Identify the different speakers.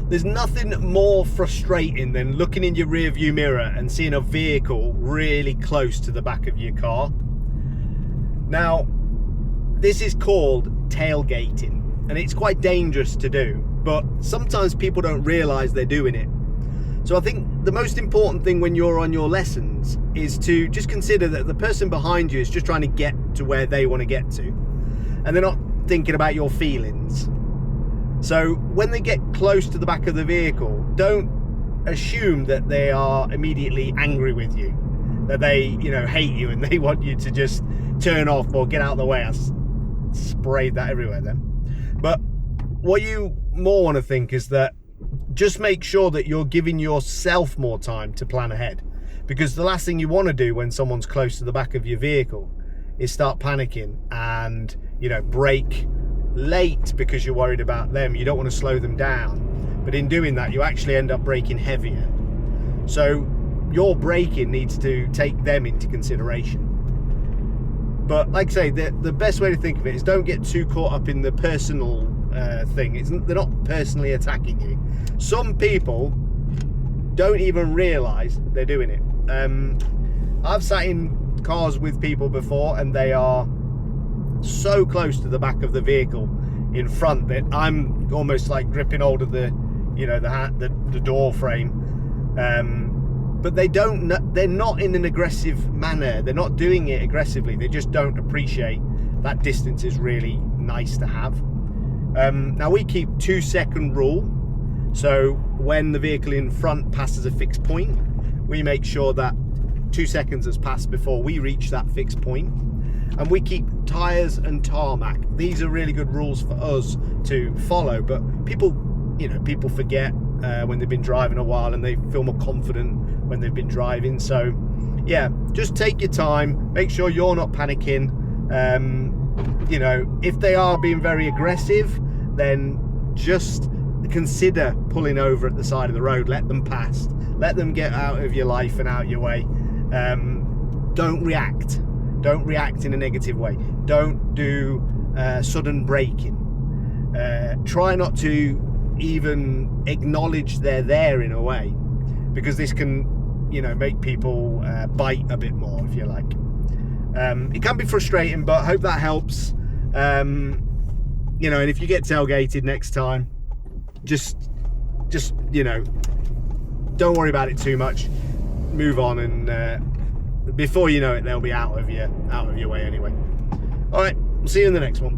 Speaker 1: There's nothing more frustrating than looking in your rear view mirror and seeing a vehicle really close to the back of your car. Now, this is called tailgating, and it's quite dangerous to do, but sometimes people don't realize they're doing it. So I think the most important thing when you're on your lessons is to just consider that the person behind you is just trying to get to where they want to get to, and they're not thinking about your feelings. So when they get close to the back of the vehicle, don't assume that they are immediately angry with you, that they, hate you and they want you to just turn off or get out of the way. I sprayed that everywhere then. But what you more want to think is that just make sure that you're giving yourself more time to plan ahead, because the last thing you want to do when someone's close to the back of your vehicle is start panicking and, brake late because you're worried about them. You don't want to slow them down, but in doing that you actually end up braking heavier. So your braking needs to take them into consideration. But like I say, the best way to think of it is don't get too caught up in the personal thing. They're not personally attacking you. Some people don't even realize they're doing it. I've sat in cars with people before and they are so close to the back of the vehicle in front that I'm almost like gripping hold of the door frame, but they're not in an aggressive manner. They're not doing it aggressively. They just don't appreciate that distance is really nice to have. Now we keep 2-second rule, so when the vehicle in front passes a fixed point, we make sure that 2 seconds has passed before we reach that fixed point. And we keep tyres and tarmac. These are really good rules for us to follow, but people forget when they've been driving a while, and they feel more confident when they've been driving. So yeah, just take your time, make sure you're not panicking. If they are being very aggressive, then just consider pulling over at the side of the road. Let them pass, let them get out of your life and out your way. Don't react in a negative way. Don't do sudden braking. Try not to even acknowledge they're there in a way, because this can make people bite a bit more, if you like. It can be frustrating, but I hope that helps. And if you get tailgated next time, just don't worry about it too much. Move on, and before you know it, they'll be out of your way anyway. All right, we'll see you in the next one.